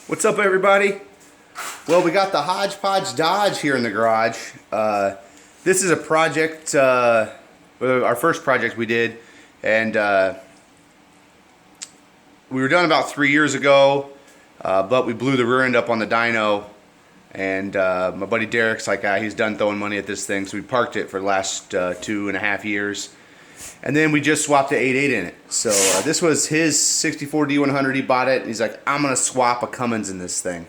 What's up, everybody? Well, we got the Hodge Podge Dodge here in the garage. This is a project, our first project we did, and we were done about 3 years ago, but we blew the rear end up on the dyno, and my buddy Derek's like, he's done throwing money at this thing, so we parked it for the last 2.5 years. And then we just swapped the 8.8 in it. So this was his 64 D100. He bought it. And he's like, I'm going to swap a Cummins in this thing.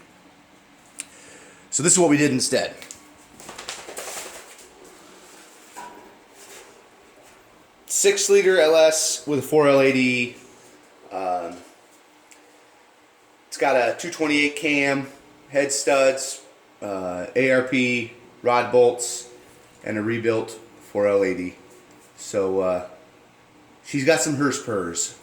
So this is what we did instead. Six-liter LS with a 4L80. It's got a 228 cam, head studs, ARP, rod bolts, and a rebuilt 4L80. So she's got some hearse purrs.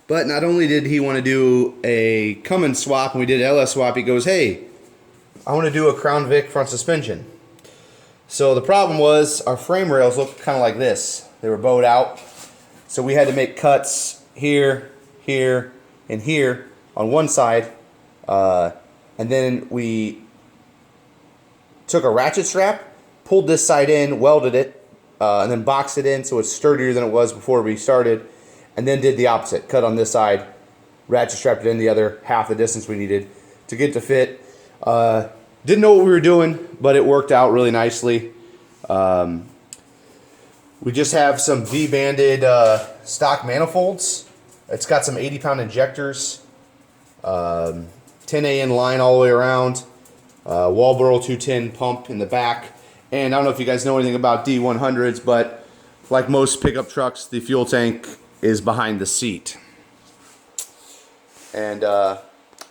But not only did he want to do a Cummins swap and we did an LS swap, he goes, hey, I want to do a Crown Vic front suspension. So the problem was our frame rails looked kind of like this. They were bowed out. So we had to make cuts here, here, and here on one side. And then we took a ratchet strap, pulled this side in, welded it, and then boxed it in so it's sturdier than it was before we started, and then did the opposite. Cut on this side, ratchet strapped it in the other half the distance we needed to get to fit. Didn't know what we were doing, but it worked out really nicely. We just have some V-banded stock manifolds. It's got some 80-pound injectors. 10A in line all the way around, Walboro 210 pump in the back, and I don't know if you guys know anything about D100s, but like most pickup trucks, the fuel tank is behind the seat, and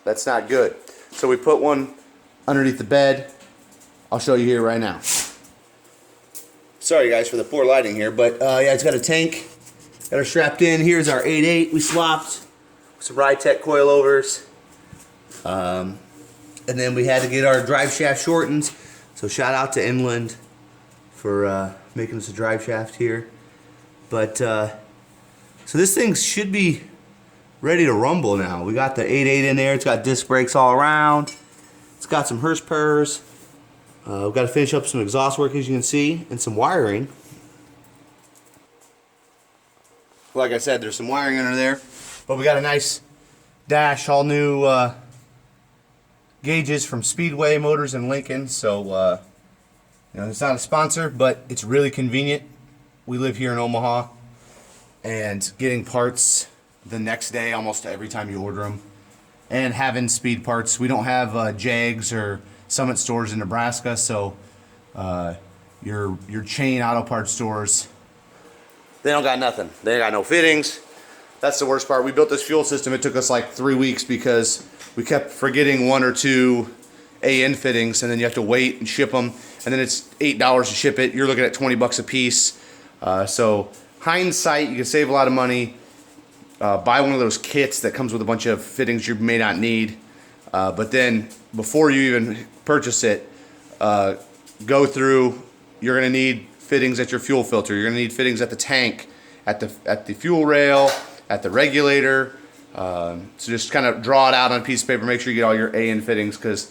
that's not good. So we put one underneath the bed. I'll show you here right now. Sorry guys for the poor lighting here, but yeah, it's got a tank, got her strapped in. Here's our 8.8 we swapped, some Rytech coilovers. And then we had to get our drive shaft shortened, so shout out to Inland for making us a drive shaft here. But so this thing should be ready to rumble now. We got the 8.8 in there. It's got disc brakes all around. It's got some hearse purrs. We've got to finish up some exhaust work, as you can see, and some wiring. Like I said, there's some wiring under there, but we got a nice dash, all new gauges from Speedway Motors in Lincoln. So you know, it's not a sponsor, but it's really convenient. We live here in Omaha, and getting parts the next day almost every time you order them, and having speed parts. We don't have Jags or Summit stores in Nebraska, so your chain auto parts stores, they don't got nothing. They got no fittings. That's the worst part. We built this fuel system. It took us like 3 weeks because we kept forgetting 1 or 2 AN fittings, and then you have to wait and ship them, and then it's $8 to ship it. You're looking at 20 bucks a piece. So hindsight, you can save a lot of money. Buy one of those kits that comes with a bunch of fittings you may not need. But then before you even purchase it, go through. You're going to need fittings at your fuel filter. You're going to need fittings at the tank, at the fuel rail, at the regulator. So just kind of draw it out on a piece of paper. Make sure you get all your AN fittings, because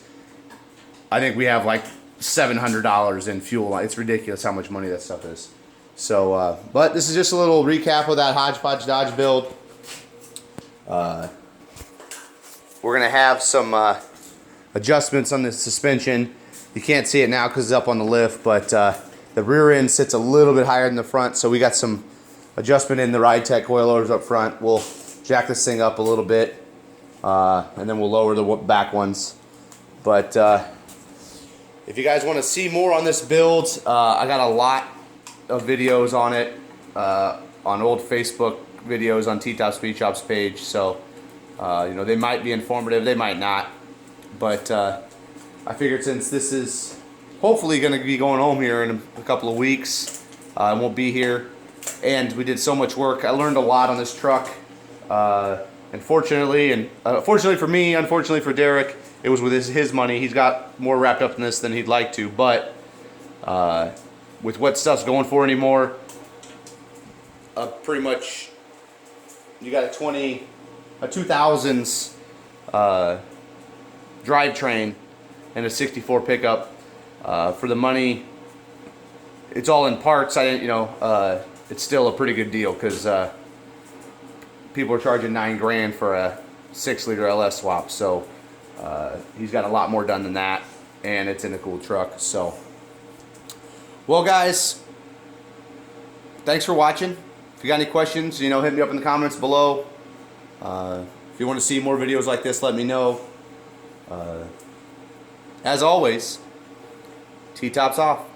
I think we have like $700 in fuel. It's ridiculous how much money that stuff is. So, but this is just a little recap of that Hodge Podge Dodge build. We're gonna have some adjustments on the suspension. You can't see it now because it's up on the lift, but the rear end sits a little bit higher than the front, so we got some adjustment in the Rytech coilovers up front. We'll jack this thing up a little bit, and then we'll lower the back ones. But if you guys want to see more on this build, I got a lot of videos on it, on old Facebook videos on T-Top Speed Shop's page. So you know, they might be informative, they might not. But I figured since this is hopefully going to be going home here in a couple of weeks, I won't be here, and we did so much work. I learned a lot on this truck. And fortunately for me, unfortunately for Derek, it was with his money. He's got more wrapped up in this than he'd like to, but with what stuff's going for anymore, pretty much, you got a 2000s drivetrain and a 64 pickup. For the money, it's all in parts. I didn't, it's still a pretty good deal because people are charging $9 grand for a 6-liter LS swap. So he's got a lot more done than that, and it's in a cool truck. So, well, guys, thanks for watching. If you got any questions, hit me up in the comments below. If you want to see more videos like this, let me know. As always, T-tops off.